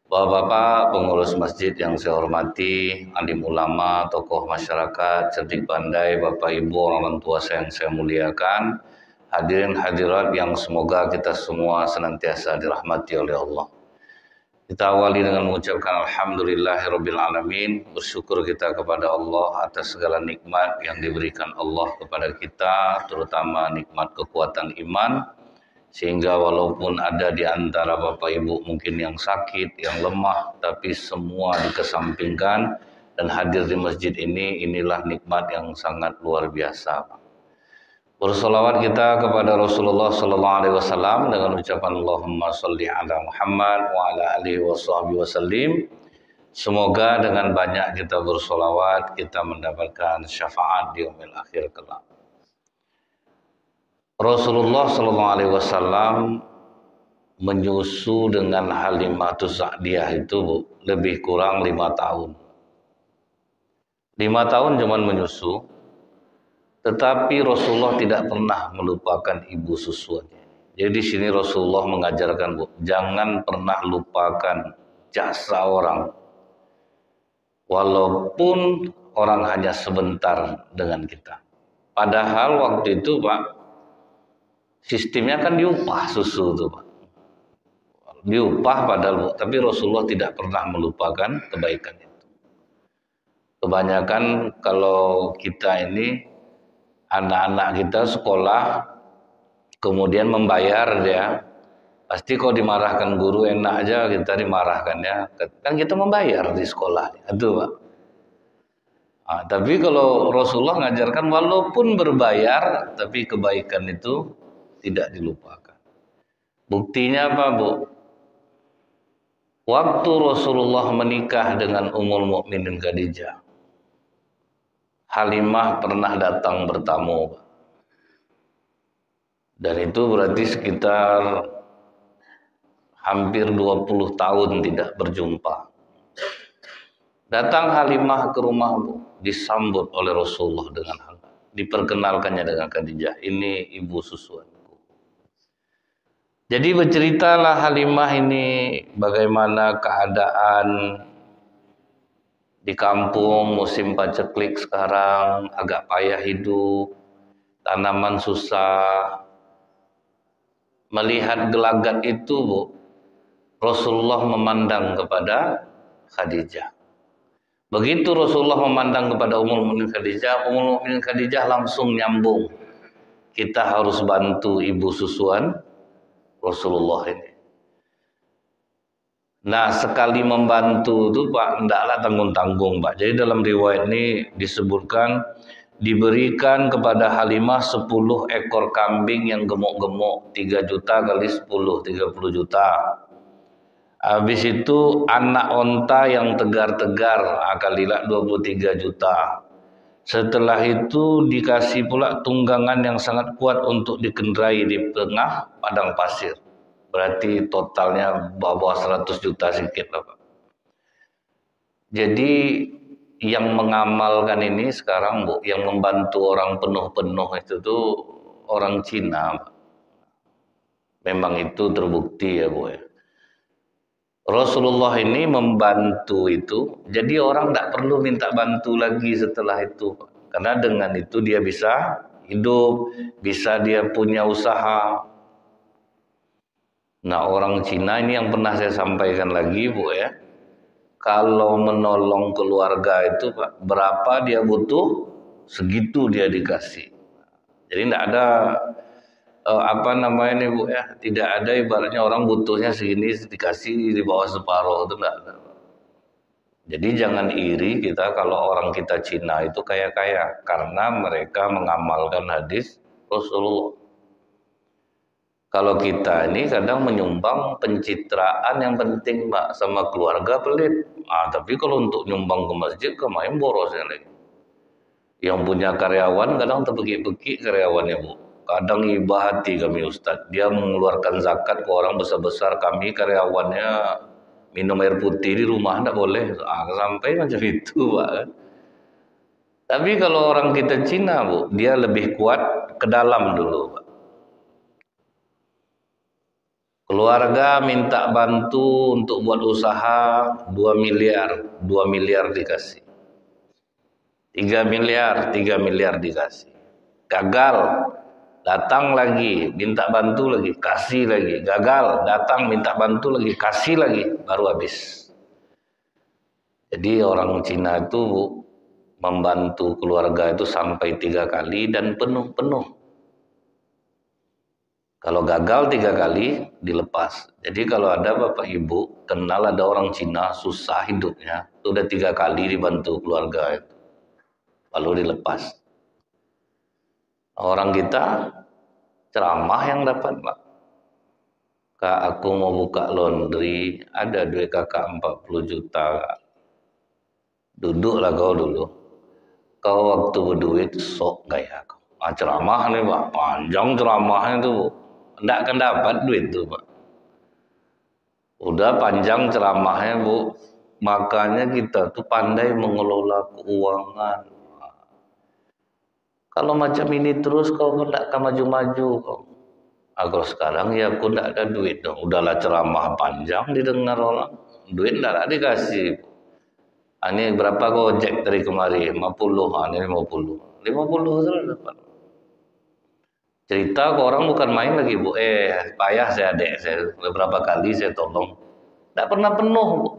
Bapak-bapak pengurus masjid yang saya hormati, alim ulama, tokoh masyarakat, cerdik pandai, Bapak Ibu, orang tua saya yang saya muliakan, hadirin hadirat yang semoga kita semua senantiasa dirahmati oleh Allah. Kita awali dengan mengucapkan alhamdulillahirabbil alamin, bersyukur kita kepada Allah atas segala nikmat yang diberikan Allah kepada kita, terutama nikmat kekuatan iman. Sehingga walaupun ada di antara Bapak Ibu mungkin yang sakit, yang lemah, tapi semua dikesampingkan dan hadir di masjid ini, inilah nikmat yang sangat luar biasa. Bersolawat kita kepada Rasulullah Sallallahu Alaihi Wasallam dengan ucapan Allahumma salli ala Muhammad wa ala alihi wasallim. Semoga dengan banyak kita bersolawat kita mendapatkan syafaat di yaumil akhir kelak. Rasulullah Sallallahu Alaihi Wasallam menyusu dengan Halimatus Sa'diyah itu lebih kurang 5 tahun. 5 tahun cuman menyusu, tetapi Rasulullah tidak pernah melupakan ibu susuannya. Jadi di sini Rasulullah mengajarkan, jangan pernah lupakan jasa orang, walaupun orang hanya sebentar dengan kita. Padahal waktu itu Pak, sistemnya kan diupah susu itu Pak. Diupah padahal, tapi Rasulullah tidak pernah melupakan kebaikan itu. Kebanyakan kalau kita ini, anak-anak kita sekolah, kemudian membayar dia, pasti kalau dimarahkan guru enak aja kita dimarahkan ya. Kan kita membayar di sekolah, itu Pak. Nah, tapi kalau Rasulullah mengajarkan walaupun berbayar, tapi kebaikan itu tidak dilupakan. Buktinya apa Bu? Waktu Rasulullah menikah dengan Ummul Mukminin Khadijah, Halimah pernah datang bertamu. Dan itu berarti sekitar hampir 20 tahun tidak berjumpa. Datang Halimah ke rumah Bu, disambut oleh Rasulullah dengan hangat. Diperkenalkannya dengan Khadijah, ini ibu susuan. Jadi berceritalah Halimah ini bagaimana keadaan di kampung musim paceklik sekarang, agak payah hidup, tanaman susah. Melihat gelagat itu Bu, Rasulullah memandang kepada Khadijah. Begitu Rasulullah memandang kepada Ummul Mukminin Khadijah, Ummul Mukminin Khadijah langsung nyambung. Kita harus bantu ibu susuan Rasulullah ini. Nah, sekali membantu itu Pak, hendaklah tanggung-tanggung Pak. Jadi dalam riwayat ini disebutkan diberikan kepada Halimah 10 ekor kambing yang gemuk-gemuk, 3 juta kali 10, 30 juta. Habis itu anak onta yang tegar-tegar, kalilah 23 juta. Setelah itu dikasih pula tunggangan yang sangat kuat untuk dikendarai di tengah padang pasir. Berarti totalnya bawah 100 juta sedikit lah Pak. Jadi yang mengamalkan ini sekarang Bu, yang membantu orang penuh-penuh itu tuh orang Cina Pak. Memang itu terbukti ya Bu ya. Rasulullah ini membantu itu, jadi orang tidak perlu minta bantu lagi setelah itu, karena dengan itu dia bisa hidup, bisa dia punya usaha. Nah, orang Cina ini yang pernah saya sampaikan lagi Bu ya, kalau menolong keluarga itu Pak, berapa dia butuh, segitu dia dikasih. Jadi tidak ada apa namanya nih Bu ya, tidak ada ibaratnya orang butuhnya segini dikasih di bawah separuh, itu enggak ada. Jadi jangan iri kita kalau orang kita Cina itu kaya-kaya, karena mereka mengamalkan hadis Rasulullah. Kalau kita ini kadang menyumbang pencitraan yang penting Mbak, sama keluarga pelit. Tapi kalau untuk nyumbang ke masjid main borosnya lagi. Yang punya karyawan kadang terpekik-pekik karyawannya Bu. Kadang iba hati kami Ustadz, dia mengeluarkan zakat ke orang besar-besar, kami karyawannya minum air putih di rumah tidak boleh. Sampai macam itu Pak. Tapi kalau orang kita Cina Bu, dia lebih kuat ke dalam dulu Pak. Keluarga minta bantu untuk buat usaha 2 miliar, 2 miliar dikasih. 3 miliar, 3 miliar dikasih. Gagal, datang lagi, minta bantu lagi, kasih lagi. Gagal, datang minta bantu lagi, kasih lagi, baru habis. Jadi orang Cina itu membantu keluarga itu sampai 3 kali dan penuh-penuh. Kalau gagal 3 kali, dilepas. Jadi kalau ada Bapak Ibu, kenal ada orang Cina, susah hidupnya, itu udah 3 kali dibantu keluarga itu. Lalu dilepas. Orang kita, ceramah yang dapat, Pak. Kak, aku mau buka laundry, ada duit kakak 40 juta. Kak. Duduklah kau dulu. Kau waktu berduit, sok gaya kau. Ceramah nih, Pak. Panjang ceramahnya tuh, Bu. Tidak akan dapat duit tuh, Pak. Udah panjang ceramahnya, Bu. Makanya kita tuh pandai mengelola keuangan. Kalau macam ini terus kau tidak akan maju-maju kau. Kalau sekarang ya aku tidak ada duit dong. Udahlah ceramah panjang didengar orang. Duit tidak dikasih. Ini berapa kau cek dari kemarin? 50. Ini 50. 50 sudah dapat. Cerita ke orang bukan main lagi, Bu. Payah saya adek saya. Beberapa kali saya tolong. Tidak pernah penuh, Bu.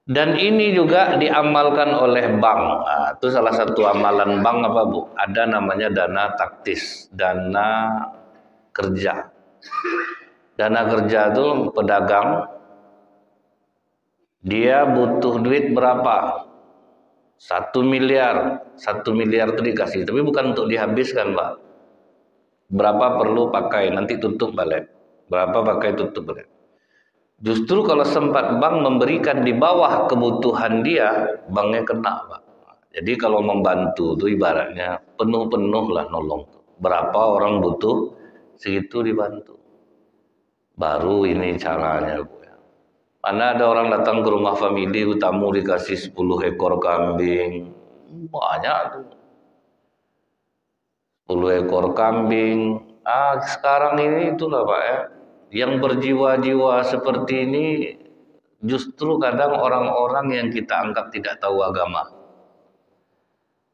Dan ini juga diamalkan oleh bank. Nah, itu salah satu amalan bank apa, Bu? Ada namanya dana taktis, dana kerja. Dana kerja itu pedagang, dia butuh duit berapa? 1 miliar. 1 miliar itu dikasih, tapi bukan untuk dihabiskan, Pak. Berapa perlu pakai, nanti tutup balik. Berapa pakai tutup balik. Justru kalau sempat bank memberikan di bawah kebutuhan dia, banknya kena, Pak. Jadi kalau membantu itu ibaratnya penuh-penuh lah nolong. Berapa orang butuh, segitu dibantu. Baru ini caranya, Bu. Karena ada orang datang ke rumah famili, tamu dikasih 10 ekor kambing. Banyak tuh. 10 ekor kambing. Sekarang ini itulah, Pak ya. Yang berjiwa-jiwa seperti ini justru kadang orang-orang yang kita anggap tidak tahu agama.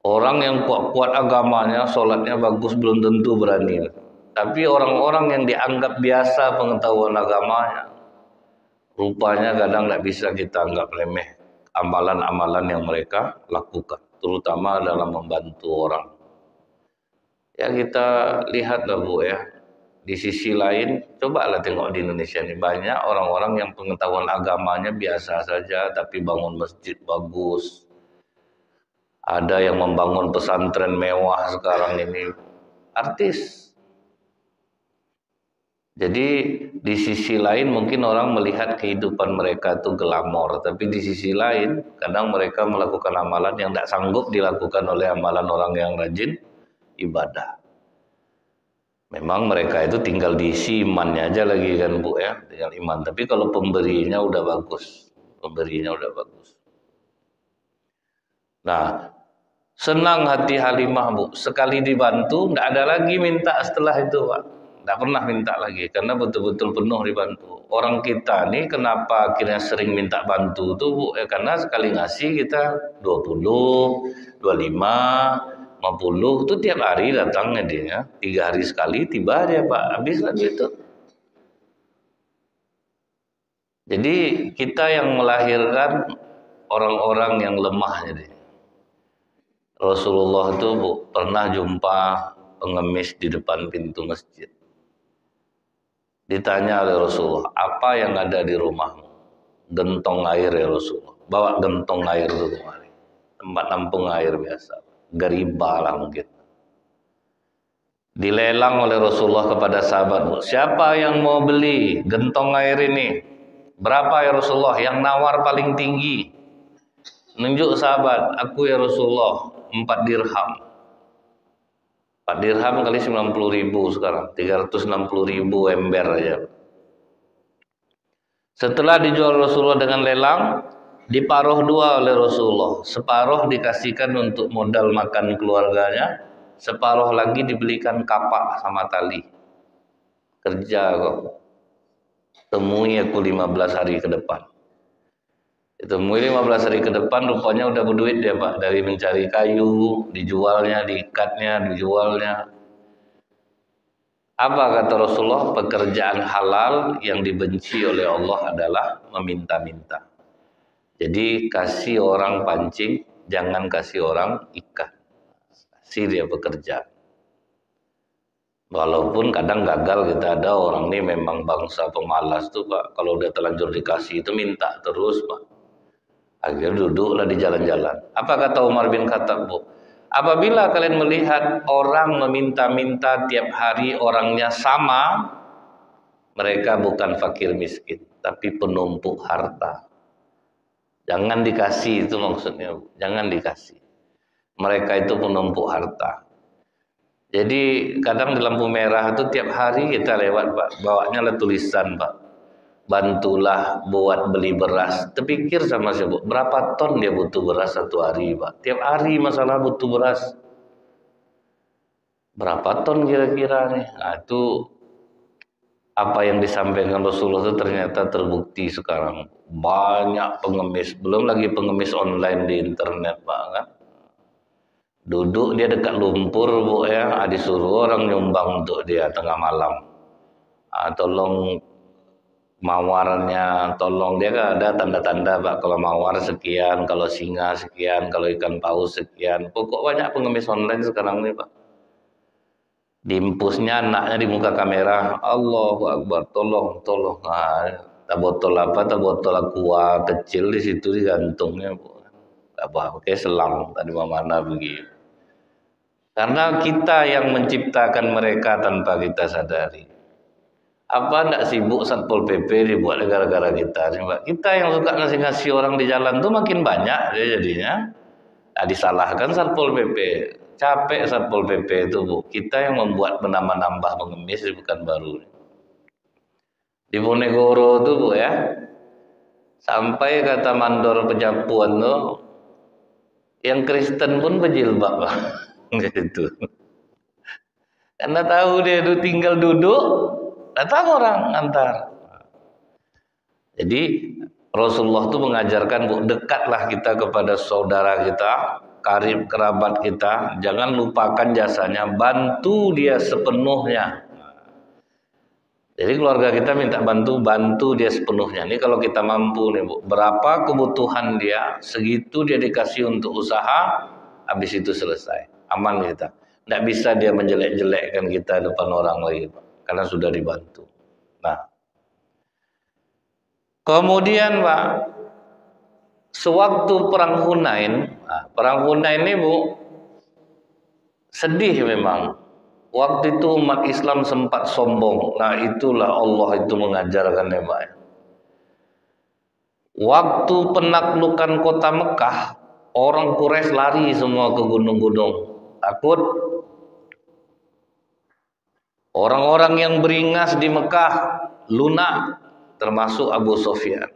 Orang yang kuat-kuat agamanya, sholatnya bagus, belum tentu berani. Tapi orang-orang yang dianggap biasa pengetahuan agamanya, rupanya kadang tidak bisa kita anggap remeh amalan-amalan yang mereka lakukan, terutama dalam membantu orang. Ya kita lihatlah, Bu ya. Di sisi lain, cobalah tengok di Indonesia ini banyak orang-orang yang pengetahuan agamanya biasa saja, tapi bangun masjid bagus. Ada yang membangun pesantren mewah sekarang ini, artis. Jadi di sisi lain mungkin orang melihat kehidupan mereka itu glamor, tapi di sisi lain kadang mereka melakukan amalan yang tidak sanggup dilakukan oleh amalan orang yang rajin ibadah. Memang mereka itu tinggal diisi imannya aja lagi kan, Bu ya, tinggal iman. Tapi kalau pemberinya udah bagus, pemberinya udah bagus. Nah, senang hati Halimah, Bu. Sekali dibantu, tidak ada lagi minta setelah itu, Pak. Tidak pernah minta lagi, karena betul-betul penuh dibantu. Orang kita nih kenapa akhirnya sering minta bantu tuh, Bu? Karena sekali ngasih kita 20, 25, 50 itu tiap hari datangnya dia, 3 hari sekali tiba dia, Pak, habis lagi itu. Jadi kita yang melahirkan orang-orang yang lemah jadi. Rasulullah itu, Bu, pernah jumpa pengemis di depan pintu masjid. Ditanya oleh Rasulullah, apa yang ada di rumahmu? Gentong air ya Rasulullah. Bawa gentong air itu kemari. Tempat nampung air biasa. Gariba lah mungkin. Dilelang oleh Rasulullah kepada sahabat, siapa yang mau beli gentong air ini? Berapa ya Rasulullah? Yang nawar paling tinggi. Nunjuk sahabat, aku ya Rasulullah, 4 dirham. 4 dirham kali 90.000 sekarang, 360.000 ember aja. Setelah dijual Rasulullah dengan lelang, diparuh 2 oleh Rasulullah. Separuh dikasihkan untuk modal makan keluarganya, separuh lagi dibelikan kapak sama tali. kerja kok. Temui aku 15 hari ke depan. Temui 15 hari ke depan, rupanya udah berduit dia Pak. Dari mencari kayu, dijualnya, diikatnya, dijualnya. Apa kata Rasulullah? Pekerjaan halal yang dibenci oleh Allah adalah meminta-minta. Jadi kasih orang pancing, jangan kasih orang ikan. Kasih dia bekerja. Walaupun kadang gagal, kita ada orang ini memang bangsa pemalas tuh Pak. Kalau udah terlanjur dikasih itu minta terus Pak. Akhirnya duduklah di jalan-jalan. Apa kata Umar bin Khattab Bu? Apabila kalian melihat orang meminta-minta tiap hari orangnya sama, mereka bukan fakir miskin, tapi penumpuk harta. Jangan dikasih, itu maksudnya Bu. Jangan dikasih. Mereka itu penumpuk harta. Jadi kadang di lampu merah itu tiap hari kita lewat Pak, bawanya lah tulisan Pak, bantulah buat beli beras. Terpikir sama saya Bu, berapa ton dia butuh beras satu hari Pak? Tiap hari masalah butuh beras. Berapa ton kira-kira nih? Nah itu apa yang disampaikan Rasulullah itu ternyata terbukti sekarang. Banyak pengemis, belum lagi pengemis online di internet Pak kan. Duduk dia dekat lumpur Bu ya, disuruh orang nyumbang untuk dia tengah malam. Tolong mawarnya, tolong dia kan ada tanda-tanda Pak, kalau mawar sekian, kalau singa sekian, kalau ikan paus sekian. Pokok banyak pengemis online sekarang nih Pak. Diimpusnya anaknya di muka kamera, Allahu Akbar, tolong. Tak botol apa, tak botol aqua kecil di situ digantungnya Bu. Apa, oke selang, tadi mana begitu. Karena kita yang menciptakan mereka tanpa kita sadari. Apa enggak sibuk Satpol PP dibuat gara-gara kita? Kita yang suka ngasih-ngasih orang di jalan tuh makin banyak jadinya. Nah, disalahkan Satpol PP. Capek Satpol PP itu Bu. Kita yang membuat menambah-nambah pengemis bukan baru. Di Ponegoro tuh Bu ya. Sampai kata mandor penjapuan tuh yang Kristen pun berjilbab gitu. Karena tahu dia itu tinggal duduk, datang orang antar. Jadi Rasulullah itu mengajarkan Bu, dekatlah kita kepada saudara kita, karib kerabat kita, jangan lupakan jasanya, bantu dia sepenuhnya. Jadi keluarga kita minta bantu dia sepenuhnya. Ini kalau kita mampu nih Bu, berapa kebutuhan dia, segitu dia dikasih untuk usaha, habis itu selesai. Aman kita. Tidak bisa dia menjelek-jelekkan kita depan orang lagi Pak, karena sudah dibantu. Nah, kemudian Pak, sewaktu perang Hunain, perang Hunain ini Bu, sedih memang. Waktu itu umat Islam sempat sombong. Nah itulah Allah itu mengajarkannya Pak. Waktu penaklukan kota Mekah, orang Quraisy lari semua ke gunung-gunung. Takut orang-orang yang beringas di Mekah lunak, termasuk Abu Sufyan.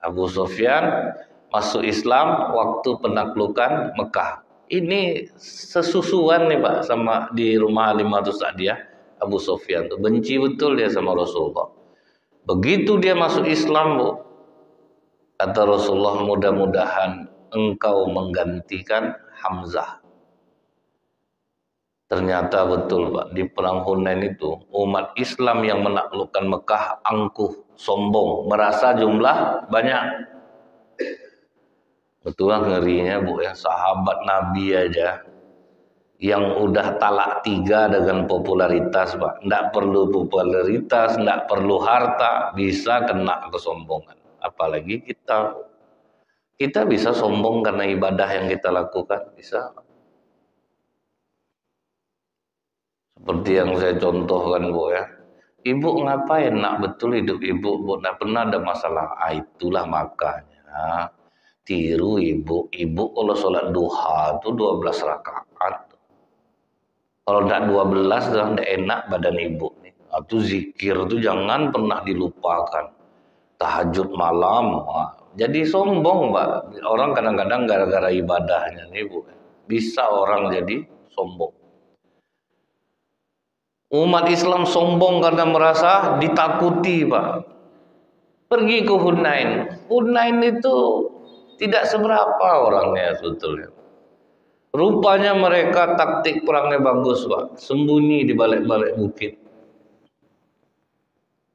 Abu Sufyan masuk Islam waktu penaklukan Mekah. Ini sesusuan nih Pak sama di rumah Halimatus Sa'diyah. Abu Sufyan tuh benci betul dia sama Rasulullah. Begitu dia masuk Islam Bu, kata Rasulullah, mudah-mudahan engkau menggantikan Hamzah. Ternyata betul Pak, di perang Hunain itu umat Islam yang menaklukkan Mekah angkuh, sombong, merasa jumlah banyak. Betul ngerinya Bu ya, sahabat Nabi aja yang udah talak 3 dengan popularitas Pak, nggak perlu popularitas, nggak perlu harta, bisa kena kesombongan. Apalagi kita bisa sombong karena ibadah yang kita lakukan, bisa. Seperti yang saya contohkan Bu ya, ibu ngapain nak betul hidup ibu Bu, nggak pernah ada masalah. Itulah makanya tiru ibu kalau sholat duha itu 12 rakaat. Kalau tidak 12 tidak enak badan ibu nih. Itu zikir itu jangan pernah dilupakan. Tahajud malam. Jadi sombong Pak. Orang kadang-kadang gara-gara ibadahnya nih Bu, bisa orang jadi sombong. Umat Islam sombong karena merasa ditakuti, Pak. Pergi ke Hunain. Hunain itu tidak seberapa orangnya sebetulnya. Rupanya mereka taktik perangnya bagus, Pak. Sembunyi di balik-balik bukit.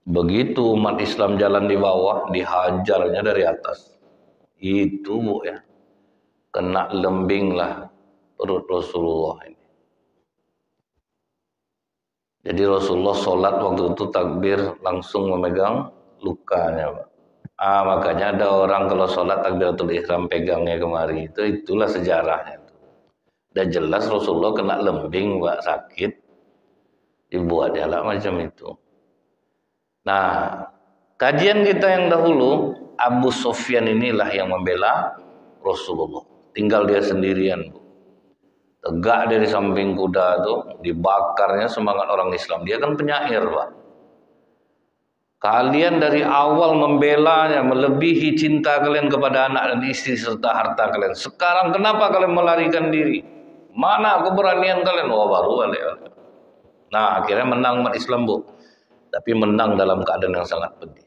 Begitu umat Islam jalan di bawah, dihajarnya dari atas. Itu, Bu, ya. Kena lembing lah perut Rasulullah ini. Jadi Rasulullah sholat waktu itu takbir langsung memegang lukanya, Pak. Makanya ada orang kalau sholat takbiratul ihram pegangnya kemari. Itulah sejarahnya. Dan jelas Rasulullah kena lembing, Pak, sakit. Dibuat lah macam itu. Nah, kajian kita yang dahulu, Abu Sufyan inilah yang membela Rasulullah. Tinggal dia sendirian, Bu. Tegak dari samping kuda tuh, dibakarnya semangat orang Islam. Dia kan penyair, Pak. Kalian dari awal membelanya, melebihi cinta kalian kepada anak dan istri serta harta kalian. Sekarang kenapa kalian melarikan diri? Mana keberanian kalian? Oh, baru balik. Nah, akhirnya menang umat Islam, Bu. Tapi menang dalam keadaan yang sangat pedih.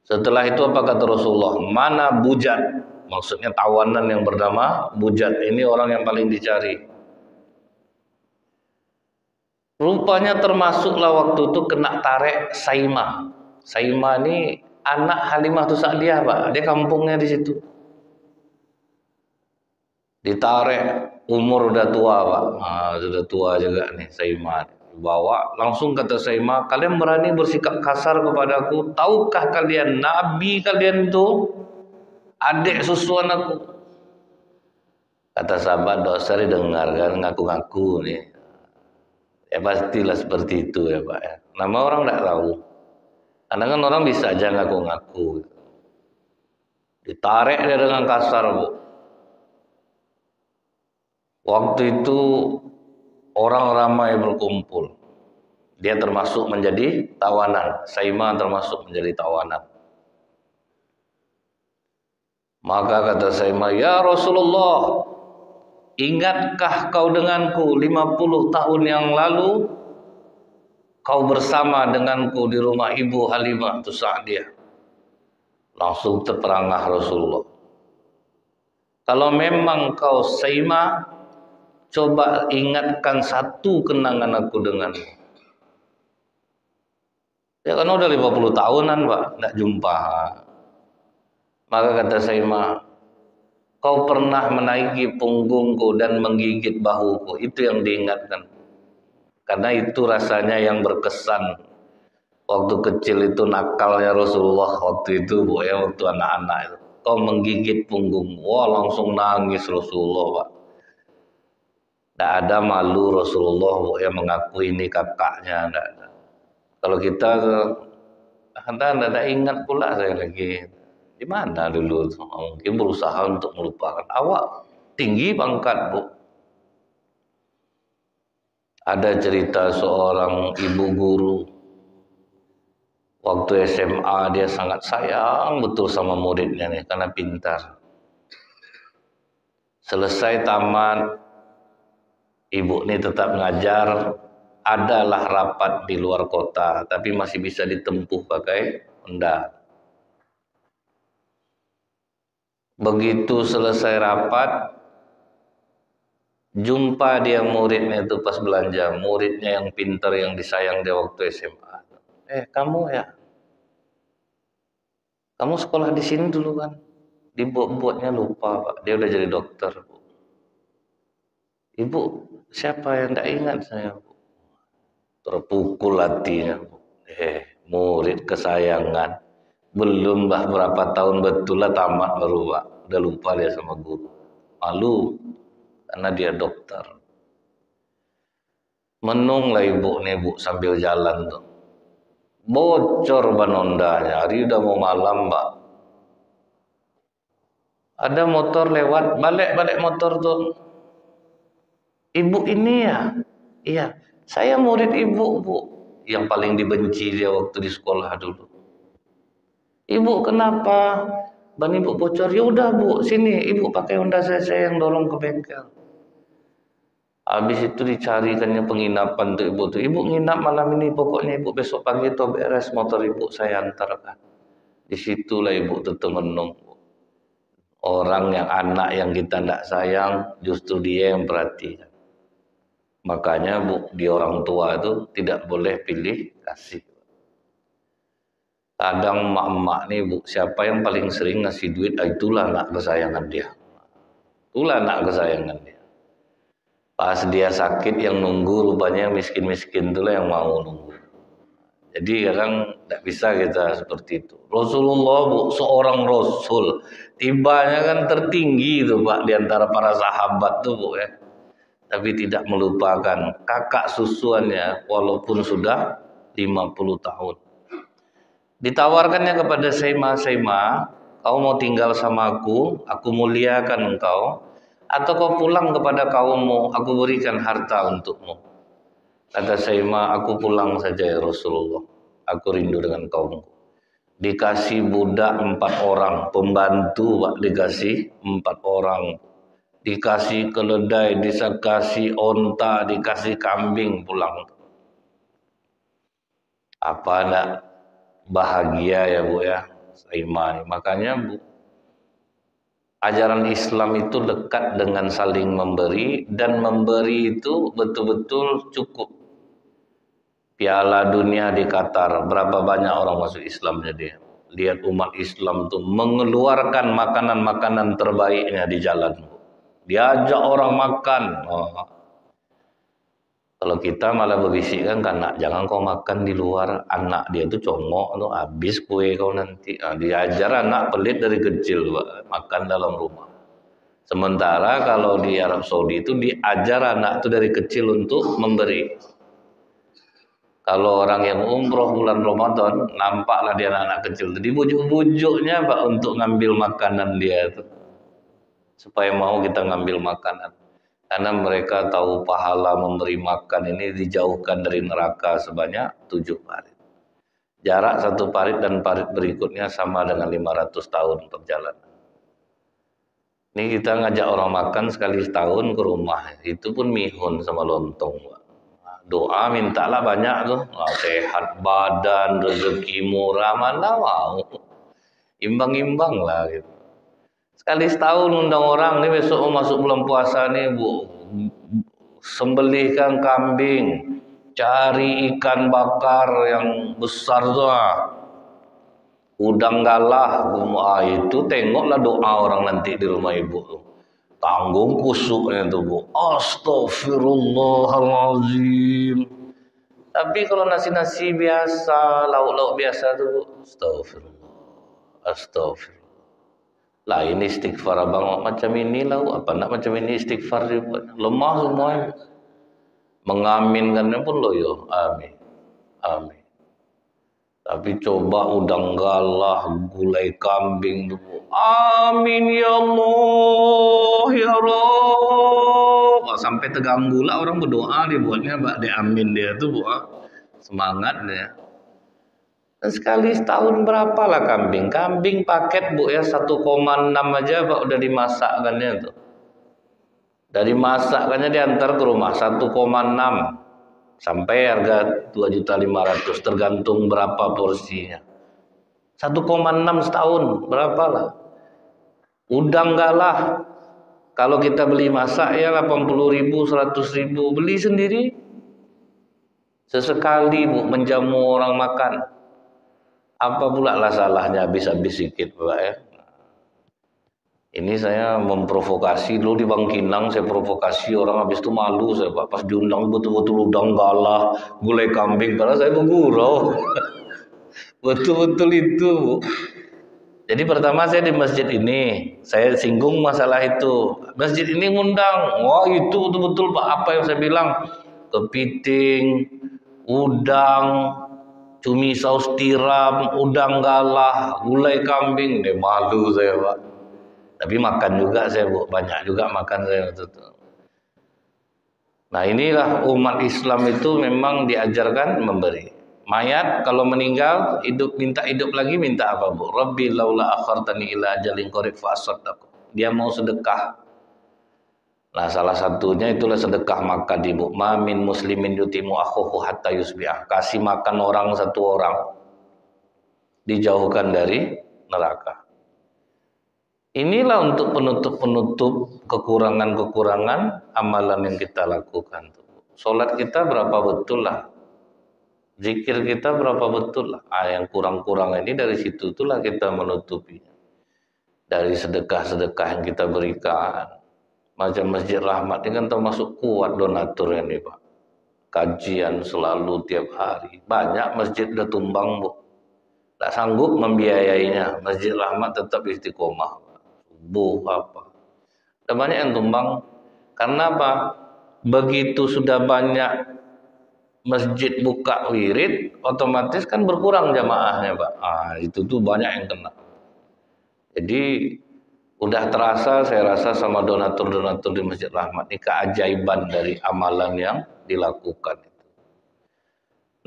Setelah itu apa kata Rasulullah? Mana Bujat? Maksudnya tawanan yang bernama Bujat. Ini orang yang paling dicari. Rupanya termasuklah waktu itu kena tarik Saimah. Saimah ini anak Halimah Sa'diyah, Pak. Dia kampungnya di situ. Ditarik, umur udah tua, Pak. Sudah tua juga nih Saimah. Bawa langsung kata Saimah, kalian berani bersikap kasar kepadaku? Tahukah kalian Nabi kalian itu adik susuan aku? Kata sahabat, dosa dengar kan ngaku-ngaku nih. Ya pastilah seperti itu ya, Pak. Nama orang tidak tahu. Karena kan orang bisa aja ngaku-ngaku. Ditarik dia dengan kasar, Bu. Waktu itu orang ramai berkumpul. Dia termasuk menjadi tawanan. Saimah termasuk menjadi tawanan. Maka kata Saimah, ya Rasulullah, ingatkah kau denganku 50 tahun yang lalu kau bersama denganku di rumah ibu Halimah Sa'diyah? Langsung terperangah Rasulullah. Kalau memang kau Saimah, coba ingatkan satu kenangan aku denganmu. Ya kan udah 50 tahunan, Pak, tidak jumpa. Maka kata Saimah, kau pernah menaiki punggungku dan menggigit bahuku. Itu yang diingatkan. Karena itu rasanya yang berkesan. Waktu kecil itu nakalnya Rasulullah waktu itu, Bu, ya, waktu anak-anak itu. Kau menggigit punggungmu. Wah, langsung nangis Rasulullah, Pak. Tidak ada malu Rasulullah, Bu, ya, mengakui ini kakaknya. Tidak ada. Kalau kita tidak ingat pula saya lagi. Di mana dulu? Mungkin berusaha untuk melupakan. Awak tinggi pangkat, Bu. Ada cerita seorang ibu guru. Waktu SMA dia sangat sayang betul sama muridnya nih karena pintar. Selesai tamat, ibu ini tetap ngajar. Adalah rapat di luar kota, tapi masih bisa ditempuh pakai Honda. Begitu selesai rapat, jumpa dia muridnya itu pas belanja, muridnya yang pintar, yang disayang dia waktu SMA. Kamu ya? Kamu sekolah di sini dulu kan? Dibuat-buatnya lupa, Pak. Dia udah jadi dokter. Ibu, siapa yang tidak ingat saya? Terpukul hatinya. Murid kesayangan. Belum berapa tahun betul lah tamat baru, Pak. Udah lupa dia sama guru. Malu karena dia dokter. Menunglah ibu nih, Bu, sambil jalan tuh. Bocor ban Hondanya. Hari udah mau malam, Pak. Ada motor lewat, balik motor tuh. Ibu ini ya? Iya. Saya murid ibu, Bu. Yang paling dibenci dia waktu di sekolah dulu. Ibu kenapa? Ban ibu bocor. Ya udah, Bu, sini ibu pakai Honda saya yang dorong ke bengkel. Habis itu dicarikannya penginapan untuk ibu tuh. Ibu nginap malam ini, pokoknya ibu besok pagi itu beres motor ibu saya antarkan. Disitulah ibu tuh tengenung. Orang yang anak yang kita tidak sayang, justru dia yang perhatikan. Makanya bu, di orang tua itu tidak boleh pilih kasih. Kadang emak-emak nih bu, siapa yang paling sering ngasih duit, itulah anak kesayangan dia. Itulah anak kesayangan dia. Pas dia sakit yang nunggu, rupanya miskin-miskin itulah yang mau nunggu. Jadi kadang tidak bisa kita seperti itu. Rasulullah bu, seorang Rasul, tibanya kan tertinggi itu pak di antara para sahabat tuh bu ya. Tapi tidak melupakan kakak susuannya walaupun sudah 50 tahun. Ditawarkannya kepada Saima, kau mau tinggal sama aku muliakan engkau, atau kau pulang kepada kaummu, aku berikan harta untukmu. Kata Saima, aku pulang saja ya Rasulullah, aku rindu dengan kaumku. Dikasih budak 4 orang, pembantu pak dikasih 4 orang. Dikasih keledai, dikasih onta, dikasih kambing pulang. Apa enggak bahagia ya bu ya, Saima. Makanya bu, ajaran Islam itu dekat dengan saling memberi, dan memberi itu betul-betul cukup. Piala dunia di Qatar, berapa banyak orang masuk Islam jadi. Lihat umat Islam tuh mengeluarkan makanan-makanan terbaiknya di jalan. Diajak orang makan. Kalau kita malah berbisikkan kan, nak jangan kau makan di luar, anak dia tuh congok, tuh habis kue kau nanti. Diajar anak pelit dari kecil makan dalam rumah. Sementara kalau di Arab Saudi itu diajar anak tuh dari kecil untuk memberi. Kalau orang yang umroh bulan Ramadan, nampaklah dia anak kecil. Jadi bujuk-bujuknya pak untuk ngambil makanan dia tuh, supaya mau kita ngambil makanan. Karena mereka tahu pahala memberi makan ini dijauhkan dari neraka sebanyak 7 parit. Jarak 1 parit dan parit berikutnya sama dengan 500 tahun perjalanan. Ini kita ngajak orang makan sekali setahun ke rumah. Itu pun mihun sama lontong. Doa mintalah banyak tuh. Sehat badan, rezeki murah, mana mau. Imbang-imbang lah gitu. Sekali setahun undang orang nih, besok mau masuk bulan puasa nih bu, sembelihkan kambing, cari ikan bakar yang besar tuh, udang galah, itu tengoklah doa orang nanti di rumah ibu tuh, tanggung kusuknya tuh bu, astagfirullahaladzim. Tapi kalau nasi-nasi biasa, lauk-lauk biasa tuh bu, astagfirullah. Lah ini istighfar abang macam ini lah, apa nak macam ini istighfar dibuat lemah semua. Mengaminkannya pun loyo, amin, amin. Tapi coba udang galah, gulai kambing tuh, amin ya Allah ya Rabb. Sampai terganggu lah orang berdoa dibuatnya mbak de amin dia tuh bu, semangat dia. Dan sekali setahun berapalah kambing? Kambing paket bu ya 1,6 aja pak udah dimasakkannya tuh. Dari masakkannya diantar ke rumah 1,6 sampai harga 2.500.000 tergantung berapa porsinya. 1,6 setahun berapalah? Udang galah kalau kita beli masak ya 80.000, 100.000, beli sendiri. Sesekali bu menjamu orang makan. Apa pula lah salahnya habis-habis sedikit Pak ya. Ini saya memprovokasi dulu di Bangkinang, saya provokasi orang habis itu malu saya Pak. Pas diundang betul-betul udang galah, gulai kambing, karena saya bergurau. Betul-betul itu. Jadi pertama saya di masjid ini, saya singgung masalah itu. Masjid ini ngundang, wah itu betul-betul Pak apa yang saya bilang, kepiting, udang, cumi saus tiram, udang galah, gulai kambing, deh malu saya Pak. Tapi makan juga saya Bu, banyak juga makan saya waktu itu. Nah inilah umat Islam itu memang diajarkan memberi. Mayat kalau meninggal hidup minta hidup lagi minta apa Bu? Rabbi laula akhartani ila ajalin qarib fa asaddaq. Dia mau sedekah. Nah, salah satunya itulah sedekah makan ibu. Ma min muslimin yutimu akhuhu hatta yusbiah. Kasih makan orang satu orang, dijauhkan dari neraka. Inilah untuk penutup-penutup kekurangan-kekurangan amalan yang kita lakukan. Sholat kita berapa betul lah, zikir kita berapa betul lah. Yang kurang-kurang ini dari situ itulah kita menutupi. Dari sedekah-sedekah yang kita berikan. Macam Masjid Rahmat ini kan termasuk kuat donatur ini Pak. Kajian selalu tiap hari. Banyak masjid udah tumbang Bu. Tak sanggup membiayainya. Masjid Rahmat tetap istiqomah. Subuh apa. Ada banyak yang tumbang. Karena apa? Begitu sudah banyak masjid buka wirid, otomatis kan berkurang jamaahnya Pak. Itu tuh banyak yang kena. Jadi udah terasa saya rasa sama donatur-donatur di Masjid Rahmat ini keajaiban dari amalan yang dilakukan.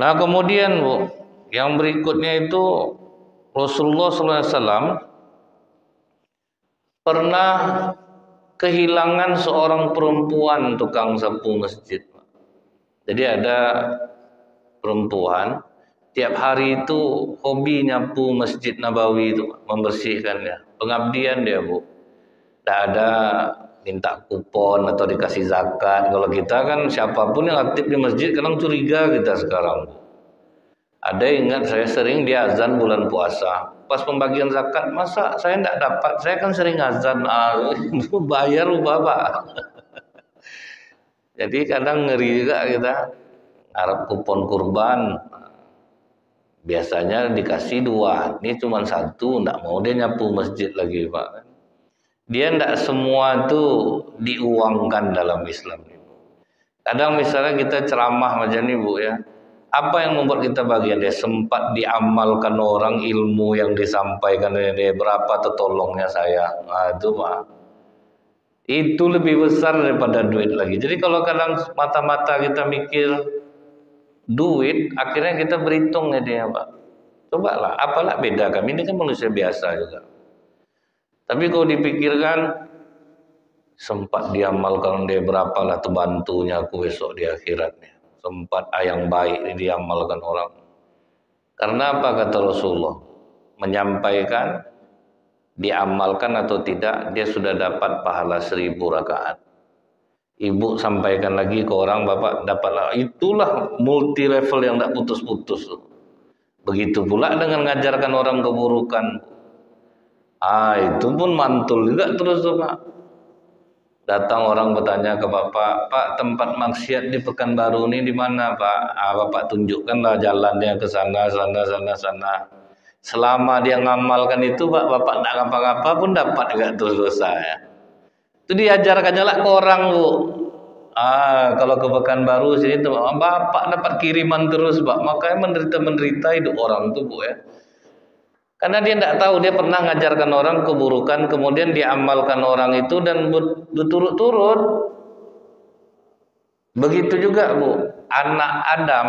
Nah kemudian Bu, yang berikutnya itu Rasulullah SAW pernah kehilangan seorang perempuan tukang sapu masjid. Jadi ada perempuan tiap hari itu hobi nyapu Masjid Nabawi itu, membersihkannya. Pengabdian dia Bu. Tidak ada minta kupon atau dikasih zakat. Kalau kita kan siapapun yang aktif di masjid kadang curiga kita sekarang Bu. Ada yang ingat saya sering dia azan bulan puasa. Pas pembagian zakat, masa saya tidak dapat? Saya kan sering azan. Bayar Bapak. Jadi kadang ngeri juga kita. Harap kupon kurban. Biasanya dikasih 2. Ini cuma 1. Tidak mau dia nyapu masjid lagi Pak. Dia tidak semua itu diuangkan dalam Islam. Kadang misalnya kita ceramah macam ini Bu ya. Apa yang membuat kita bahagia? Dia sempat diamalkan orang ilmu yang disampaikan dia, berapa tertolongnya saya. Nah, itu Pak. Itu lebih besar daripada duit lagi. Jadi kalau kadang mata-mata kita mikir duit, akhirnya kita berhitung ya dia Pak. Cobalah, apalah beda kami ini kan manusia biasa juga. Tapi kalau dipikirkan sempat diamalkan dia berapalah terbantunya aku besok di akhiratnya. Sempat yang baik diamalkan orang. Karena apa kata Rasulullah? Menyampaikan, diamalkan atau tidak, dia sudah dapat pahala 1000 rakaat. Ibu sampaikan lagi ke orang, bapak dapatlah. Itulah multi level yang tidak putus-putus. Begitu pula dengan mengajarkan orang keburukan. Itu pun mantul juga terus tuh Pak. Datang orang bertanya ke bapak, Pak tempat maksiat di Pekanbaru ini di mana Pak? Bapak tunjukkanlah jalannya ke sana. Selama dia ngamalkan itu Pak, bapak tidak ngapa-ngapa pun dapat juga terus dosa ya. Itu diajarkannya lah ke orang Bu. Kalau ke Pekanbaru sini tuh, bapak dapat kiriman terus Pak. Makanya menderita hidup orang tuh Bu ya. Karena dia tidak tahu, dia pernah mengajarkan orang keburukan, kemudian diamalkan orang itu dan berturut-turut. Begitu juga Bu, anak Adam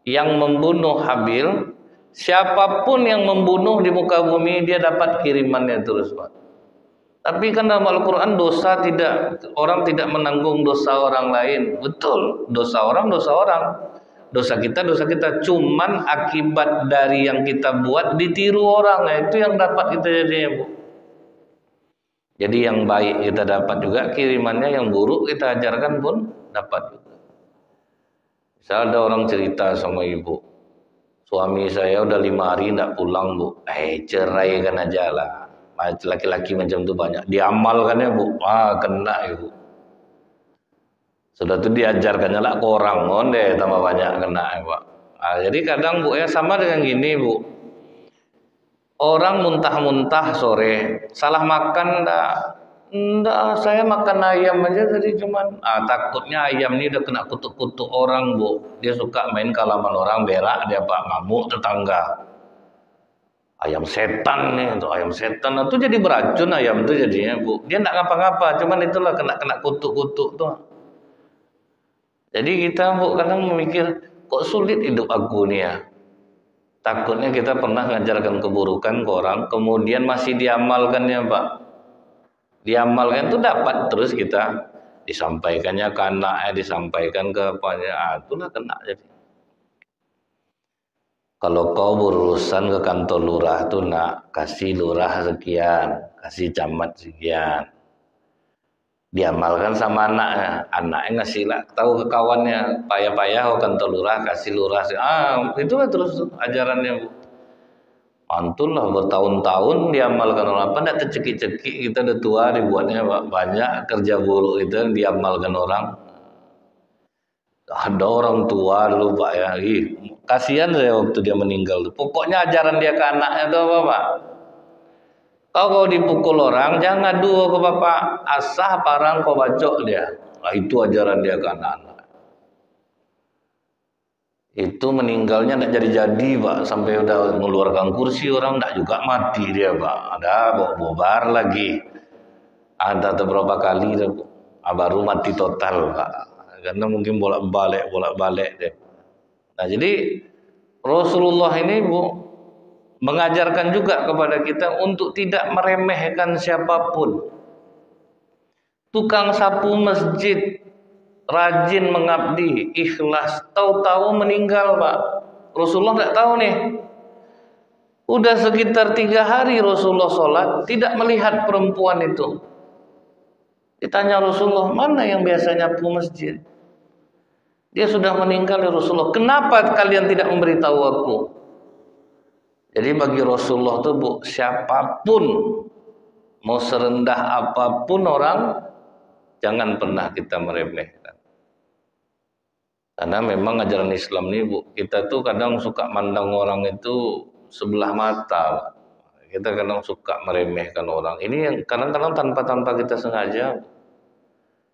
yang membunuh Habil, siapapun yang membunuh di muka bumi dia dapat kirimannya terus Pak. Tapi kan dalam Al-Quran dosa orang tidak menanggung dosa orang lain. Betul, dosa orang. Dosa kita. Cuman akibat dari yang kita buat ditiru orang. Itu yang dapat kita jadinya Bu. Jadi yang baik kita dapat juga kirimannya, yang buruk kita ajarkan pun dapat juga. Misal ada orang cerita sama ibu, suami saya udah 5 hari tidak pulang Bu. Ceraikan aja lah. Laki-laki macam itu banyak. Diamalkannya Bu. Kena ibu. Sudah itu diajarkannya lah ke orang, onde tambah banyak kena Pak. Jadi kadang Bu ya sama dengan gini Bu. Orang muntah-muntah sore, salah makan enggak, saya makan ayam aja tadi cuman takutnya ayam ini udah kena kutuk-kutuk orang Bu. Dia suka main ke halaman orang, berak dia Pak, ngamuk tetangga. Ayam setan nih, itu ayam setan itu jadi beracun ayam itu jadinya Bu. Dia enggak ngapa-ngapa, cuman itulah kena kutuk-kutuk tuh. Jadi kita Bu kadang memikir, kok sulit hidup aku nih ya. Takutnya kita pernah mengajarkan keburukan ke orang, kemudian masih diamalkannya Pak. Diamalkan itu dapat terus kita disampaikannya ke anaknya, disampaikan ke apanya, itulah kena jadi. Kalau kau berurusan ke kantor lurah tuh nak kasih lurah sekian, kasih camat sekian, diamalkan sama anaknya, anaknya ngasih lah tahu ke kawannya, payah-payah ke kantor lurah kasih lurah, itu terus ajarannya Bu. Mantul lah bertahun-tahun diamalkan orang apa, tidak tercekik-cekik, kita udah tua dibuatnya banyak kerja buruk itu diamalkan orang. Ada orang tua dulu Pak ya, kasihan saya waktu dia meninggal. Pokoknya ajaran dia ke anaknya itu apa Pak? Kalau dipukul orang jangan dua ke bapak, asah parang kau bacok dia. Nah, itu ajaran dia ke anak-anak. Itu meninggalnya tidak jadi-jadi Pak, sampai udah mengeluarkan kursi orang tidak juga mati dia Pak. Ada bobar lagi. Ada beberapa kali baru mati total Pak. Karena mungkin bolak-balik dia. Nah, jadi Rasulullah ini Bu mengajarkan juga kepada kita untuk tidak meremehkan siapapun. Tukang sapu masjid rajin mengabdi, ikhlas, tahu-tahu meninggal Pak. Rasulullah tidak tahu nih. Udah sekitar 3 hari Rasulullah sholat, tidak melihat perempuan itu. Ditanya Rasulullah, mana yang biasa nyapu masjid? Dia sudah meninggal ya Rasulullah. Kenapa kalian tidak memberitahu aku? Jadi bagi Rasulullah itu Bu, siapapun, mau serendah apapun orang, jangan pernah kita meremehkan. Karena memang ajaran Islam ini Bu, kita tuh kadang suka mandang orang itu sebelah mata. Kita kadang suka meremehkan orang. Ini yang kadang-kadang tanpa kita sengaja.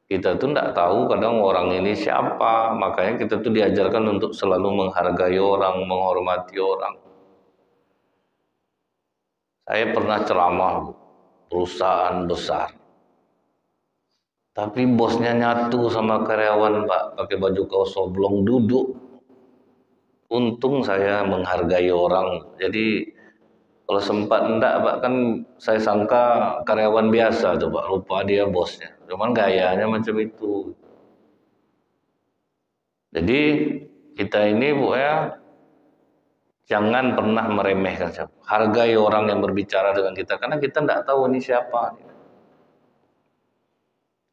Kita tuh tidak tahu kadang orang ini siapa. Makanya kita tuh diajarkan untuk selalu menghargai orang, menghormati orang. Saya pernah ceramah Bu, perusahaan besar. Tapi bosnya nyatu sama karyawan Pak, pakai baju kaos oblong duduk. Untung saya menghargai orang. Jadi kalau sempat enggak Pak, kan saya sangka karyawan biasa tuh Pak, lupa dia bosnya. Cuman gayanya macam itu. Jadi kita ini Bu ya, jangan pernah meremehkan siapa. Hargai orang yang berbicara dengan kita, karena kita enggak tahu ini siapa.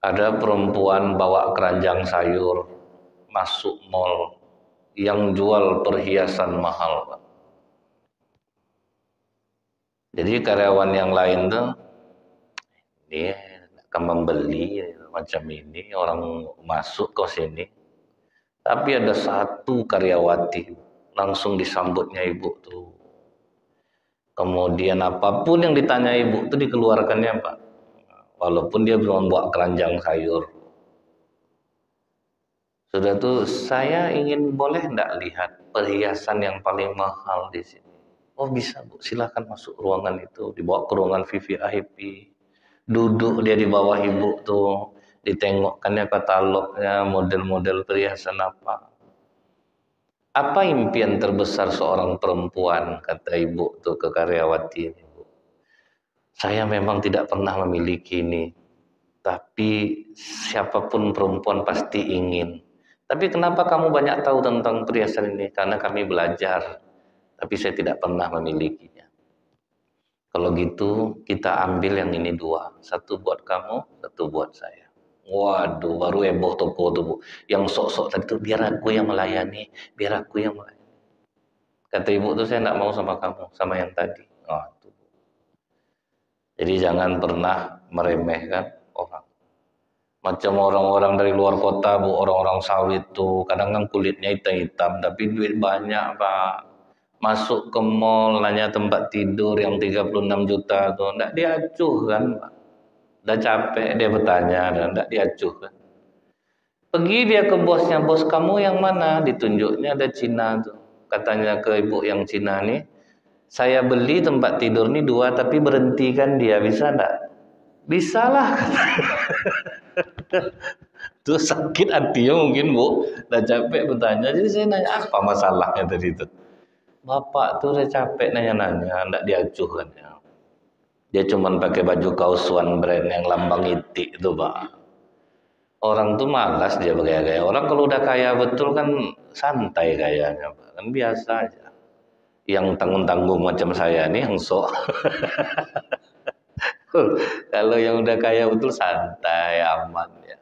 Ada perempuan bawa keranjang sayur masuk mall yang jual perhiasan mahal Pak. Jadi karyawan yang lain tuh ini akan membeli macam ini, orang masuk ke sini. Tapi ada satu karyawati langsung disambutnya ibu tuh. Kemudian apapun yang ditanya ibu tuh dikeluarkannya Pak. Walaupun dia belum bawa keranjang sayur. Sudah tuh, saya ingin boleh enggak lihat perhiasan yang paling mahal di sini. Oh bisa Bu, silakan masuk ruangan itu, dibawa ke ruangan VVIP. Duduk dia di bawah ibu tuh, ditengokkannya katalognya, model-model perhiasan apa. Apa impian terbesar seorang perempuan, kata ibu tuh ke karyawati ini. Saya memang tidak pernah memiliki ini, tapi siapapun perempuan pasti ingin. Tapi kenapa kamu banyak tahu tentang perhiasan ini? Karena kami belajar, tapi saya tidak pernah memilikinya. Kalau gitu kita ambil yang ini 2, 1 buat kamu, 1 buat saya. Waduh, baru heboh toko tuh Bu. Yang sok-sok tadi tuh, biar aku yang melayani, biar aku yang melayani. Kata ibu tuh, saya tidak mau sama kamu, sama yang tadi. Jadi jangan pernah meremehkan orang. Macam orang-orang dari luar kota Bu, orang-orang sawit tuh, kadang kan kulitnya hitam-hitam, tapi duit banyak Pak. Masuk ke mall, nanya tempat tidur yang 36 juta tuh, enggak diacuh kan Pak. Udah capek dia bertanya, dan enggak diacuh kan. Pergi dia ke bosnya, bos kamu yang mana? Ditunjuknya ada Cina tuh. Katanya ke ibu yang Cina nih, saya beli tempat tidur nih 2, tapi berhentikan dia, bisa enggak? Bisa lah. Tuh sakit hatinya mungkin Bu, udah capek bertanya. Jadi saya nanya, apa masalahnya tadi itu? Bapak tuh udah capek nanya-nanya, enggak diacuh kan ya. Dia cuman pakai baju kaos One Brand yang lambang itik itu, Pak. Orang tuh malas dia bergaya-gaya. Orang kalau udah kaya betul kan santai kayaknya, Pak. Kan biasa aja. Yang tanggung-tanggung macam saya nih yang sok. Kalau yang udah kaya betul santai, aman ya.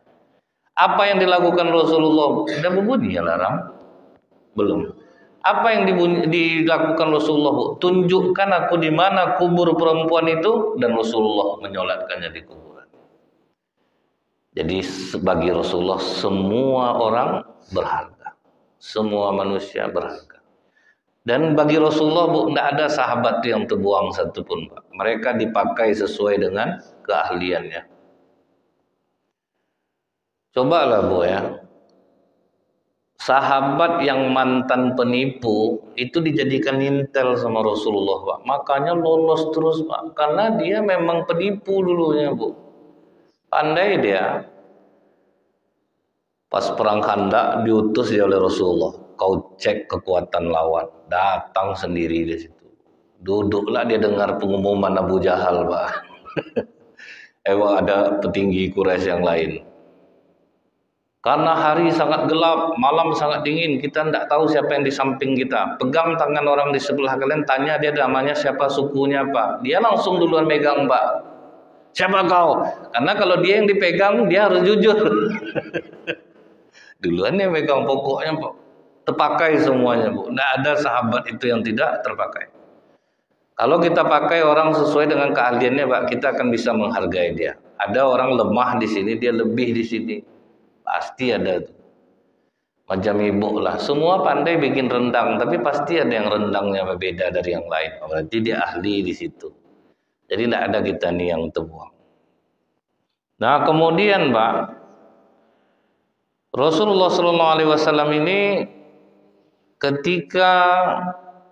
Apa yang dilakukan Rasulullah? Udah berbunyi alarm? Belum. Apa yang dilakukan Rasulullah, Bu? Tunjukkan aku di mana kubur perempuan itu, dan Rasulullah menyolatkannya di kuburan. Jadi bagi Rasulullah semua orang berharga, semua manusia berharga. Dan bagi Rasulullah, Bu, tidak ada sahabat yang terbuang satupun, Pak. Mereka dipakai sesuai dengan keahliannya. Cobalah, Bu, ya. Sahabat yang mantan penipu itu dijadikan intel sama Rasulullah, Pak. Makanya lolos terus, Pak. Karena dia memang penipu dulunya, Bu. Pandai dia. Pas perang Khandaq diutus dia oleh Rasulullah. Kau cek kekuatan lawan. Datang sendiri di situ. Duduklah dia dengar pengumuman Abu Jahal, Pak. Ada petinggi Quraisy yang lain. Karena hari sangat gelap, malam sangat dingin, kita tidak tahu siapa yang di samping kita. Pegang tangan orang di sebelah kalian, tanya dia namanya siapa, sukunya apa. Dia langsung duluan megang, Pak. Siapa kau? Karena kalau dia yang dipegang, dia harus jujur. Duluan dia megang, pokoknya Pak. Terpakai semuanya, Bu. Tidak ada sahabat itu yang tidak terpakai. Kalau kita pakai orang sesuai dengan keahliannya, Pak, kita akan bisa menghargai dia. Ada orang lemah di sini, dia lebih di sini. Pasti ada tuh. Macam ibu lah. Semua pandai bikin rendang, tapi pasti ada yang rendangnya berbeda dari yang lain. Berarti dia ahli di situ. Jadi tidak ada kita nih yang terbuang. Nah kemudian, Pak, Rasulullah SAW ini ketika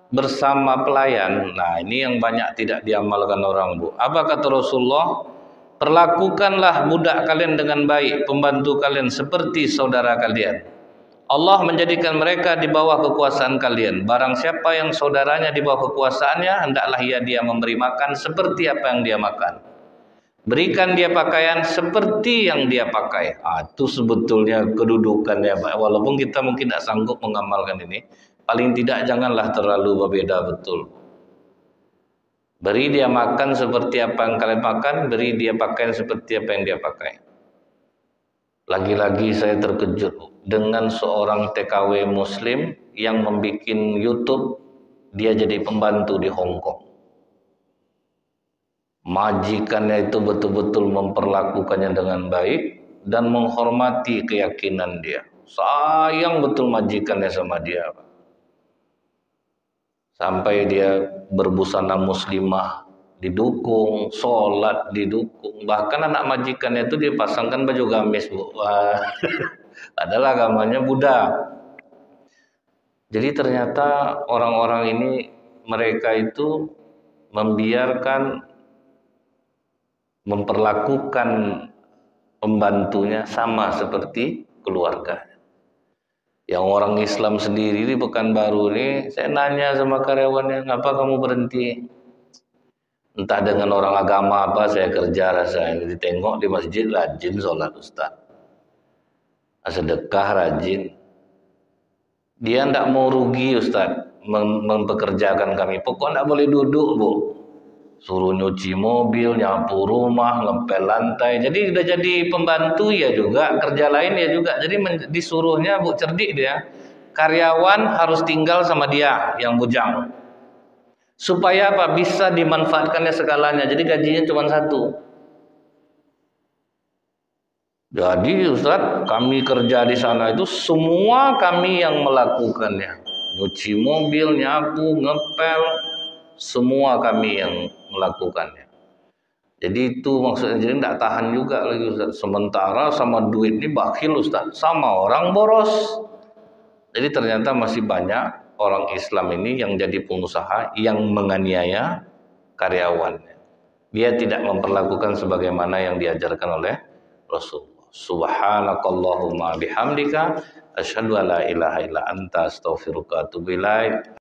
bersama pelayan, nah ini yang banyak tidak diamalkan orang, Bu. Apa kata Rasulullah? Perlakukanlah budak kalian dengan baik, pembantu kalian seperti saudara kalian. Allah menjadikan mereka di bawah kekuasaan kalian. Barang siapa yang saudaranya di bawah kekuasaannya, hendaklah dia memberi makan seperti apa yang dia makan. Berikan dia pakaian seperti yang dia pakai. Itu sebetulnya kedudukannya, Pak. Walaupun kita mungkin tidak sanggup mengamalkan ini, paling tidak janganlah terlalu berbeda betul. Beri dia makan seperti apa yang kalian makan, beri dia pakaian seperti apa yang dia pakai. Lagi-lagi saya terkejut dengan seorang TKW Muslim yang membuat YouTube, dia jadi pembantu di Hong Kong. Majikannya itu betul-betul memperlakukannya dengan baik dan menghormati keyakinan dia. Sayang betul majikannya sama dia, Pak. Sampai dia berbusana muslimah didukung, sholat didukung, bahkan anak majikannya itu dia pasangkan baju gamis, Bu. Wah, adalah agamanya Buddha. Jadi ternyata orang-orang ini mereka itu memperlakukan pembantunya sama seperti keluarga. Yang orang Islam sendiri di Pekanbaru ini, saya nanya sama karyawannya, ngapa kamu berhenti? Entah dengan orang agama apa, saya kerja rasanya. Ditengok di masjid, rajin sholat Ustaz. Sedekah rajin. Dia tidak mau rugi Ustaz, mempekerjakan kami. Pokoknya tidak boleh duduk, Bu. Suruh nyuci mobil, nyapu rumah, ngepel lantai. Jadi udah jadi pembantu ya juga, kerja lain ya juga. Jadi disuruhnya, Bu, cerdik dia. Karyawan harus tinggal sama dia yang bujang. Supaya apa? Bisa dimanfaatkannya segalanya. Jadi gajinya cuma satu. Jadi Ustaz, kami kerja di sana itu semua kami yang melakukannya. Nyuci mobil, nyapu, ngepel, semua kami yang melakukannya. Jadi itu maksudnya, jadi tidak tahan juga lagi Ustaz. Sementara sama duit ini bakhil Ustaz, sama orang boros. Jadi ternyata masih banyak orang Islam ini yang jadi pengusaha yang menganiaya karyawannya. Dia tidak memperlakukan sebagaimana yang diajarkan oleh Rasulullah. Subhanakallahumma bihamdika asyhadu an la ilaha illa anta astaghfiruka wa atubu ilaik.